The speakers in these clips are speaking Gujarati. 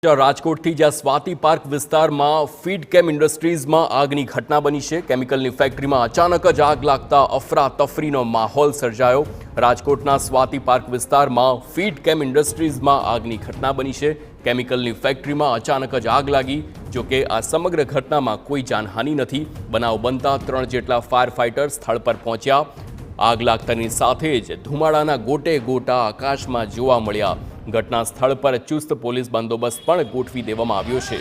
રાજકોટથી જ્યાં સ્વાતિ પાર્ક વિસ્તારમાં ફીડ કેમ ઇન્ડસ્ટ્રીઝમાં આગની ઘટના બની છે। કેમિકલની ફેક્ટરીમાં અચાનક જ આગ લાગતા અફરાતફરીનો માહોલ સર્જાયો। રાજકોટના સ્વાતિ પાર્ક વિસ્તારમાં ફીડ કેમ ઇન્ડસ્ટ્રીઝમાં આગની ઘટના બની છે। કેમિકલની ફેક્ટરીમાં અચાનક જ આગ લાગી। જો કે આ સમગ્ર ઘટનામાં કોઈ જાનહાનિ નથી। બનાવ બનતા 3 જેટલા ફાયર ફાઇટર સ્થળ પર પહોંચ્યા। આગ લાગતાની સાથે જ ધુમાડાના ગોટે ગોટા આકાશમાં જોવા મળ્યા। ઘટના સ્થળ પર ચુસ્ત પોલીસ બંદોબસ્ત પણ ગોઠવી દેવામાં આવ્યો છે।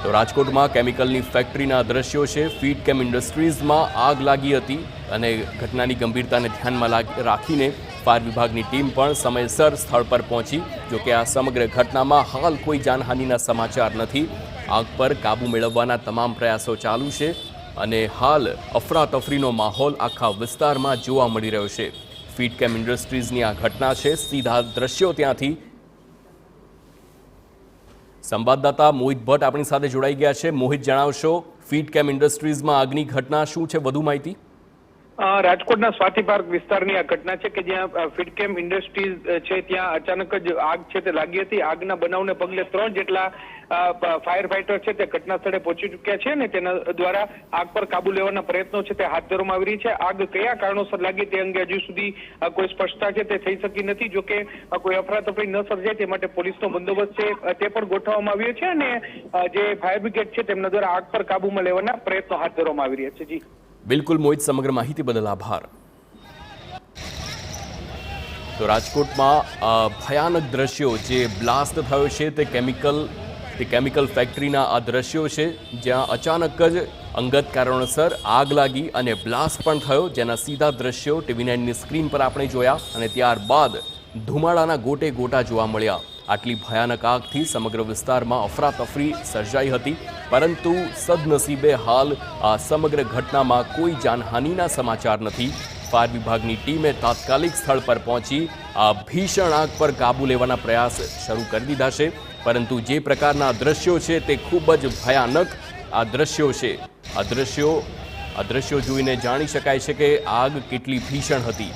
તો રાજકોટમાં કેમિકલની ફેક્ટરીના દ્રશ્યો છે। ફીડ કેમ ઇન્ડસ્ટ્રીઝમાં આગ લાગી હતી અને ઘટનાની ગંભીરતાને ધ્યાનમાં રાખીને ફાયર વિભાગની ટીમ પણ સમયસર સ્થળ પર પહોંચી। જો કે આ સમગ્ર ઘટનામાં હાલ કોઈ જાનહાનિના સમાચાર નથી। આગ પર કાબુ મેળવવાના તમામ પ્રયાસો ચાલુ છે અને હાલ અફરાતફરીનો માહોલ આખા વિસ્તારમાં જોવા મળી રહ્યો છે। ફીડ કેમ ઇન્ડસ્ટ્રીઝની આ ઘટના છે। સીધા દ્રશ્યો ત્યાંથી સંવાદદાતા મોહિત ભટ્ટ આપણી સાથે જોડાઈ ગયા છે। મોહિત, જણાવશો ફીડ કેમ ઇન્ડસ્ટ્રીઝમાં આગની ઘટના શું છે, વધુ માહિતી? રાજકોટના સ્વાતિ પાર્ક વિસ્તારની આ ઘટના છે કે જ્યાં ફીડ કેમ ઇન્ડસ્ટ્રીઝ છે ત્યાં અચાનક જ આગ છે તે લાગી હતી। આગના બનાવને પગલે 3 જેટલા ફાયર ફાઇટર છે તે ઘટના સ્થળે પહોંચી ચૂક્યા છે અને તેના દ્વારા આગ પર કાબુ લેવાના પ્રયત્નો છે તે હાથ ધરવામાં આવી રહી છે। આગ કયા કારણોસર લાગી તે અંગે હજુ સુધી કોઈ સ્પષ્ટતા છે તે થઈ શકી નથી। જો કે કોઈ અફરાતફરી ન સર્જાય તે માટે પોલીસનો બંદોબસ્ત છે તે પણ ગોઠવવામાં આવ્યો છે અને જે ફાયર બ્રિગેડ છે તેમના દ્વારા આગ પર કાબુમાં લેવાના પ્રયત્નો હાથ ધરવામાં આવી રહ્યા છે। જી બિલકુલ મોહિત, સમગ્ર માહિતી બદલ આભાર। તો રાજકોટમાં ભયાનક દ્રશ્યો જે બ્લાસ્ટ થયો છે તે કેમિકલ ફેક્ટરીના આ દ્રશ્યો છે, જ્યાં અચાનક જ અંગત કારણોસર આગ લાગી અને બ્લાસ્ટ પણ થયો, જેના સીધા દ્રશ્યો TV9ની સ્ક્રીન પર આપણે જોયા અને ત્યારબાદ ધુમાડાના ગોટે ગોટા જોવા મળ્યા। આટલી ભયાનક આગથી સમગ્ર વિસ્તારમાં અફરાતફરી સર્જાઈ હતી, પરંતુ સદનસીબે હાલ આ સમગ્ર ઘટનામાં કોઈ જાનહાનિના સમાચાર નથી। ફાયર વિભાગની ટીમે તાત્કાલિક સ્થળ પર પહોંચી આ ભીષણ આગ પર કાબુ લેવાના પ્રયાસ શરૂ કરી દીધા છે, પરંતુ જે પ્રકારના દ્રશ્યો છે તે ખૂબ જ ભયાનક આ દ્રશ્યો છે। આ દ્રશ્યો જોઈને જાણી શકાય છે કે આગ કેટલી ભીષણ હતી।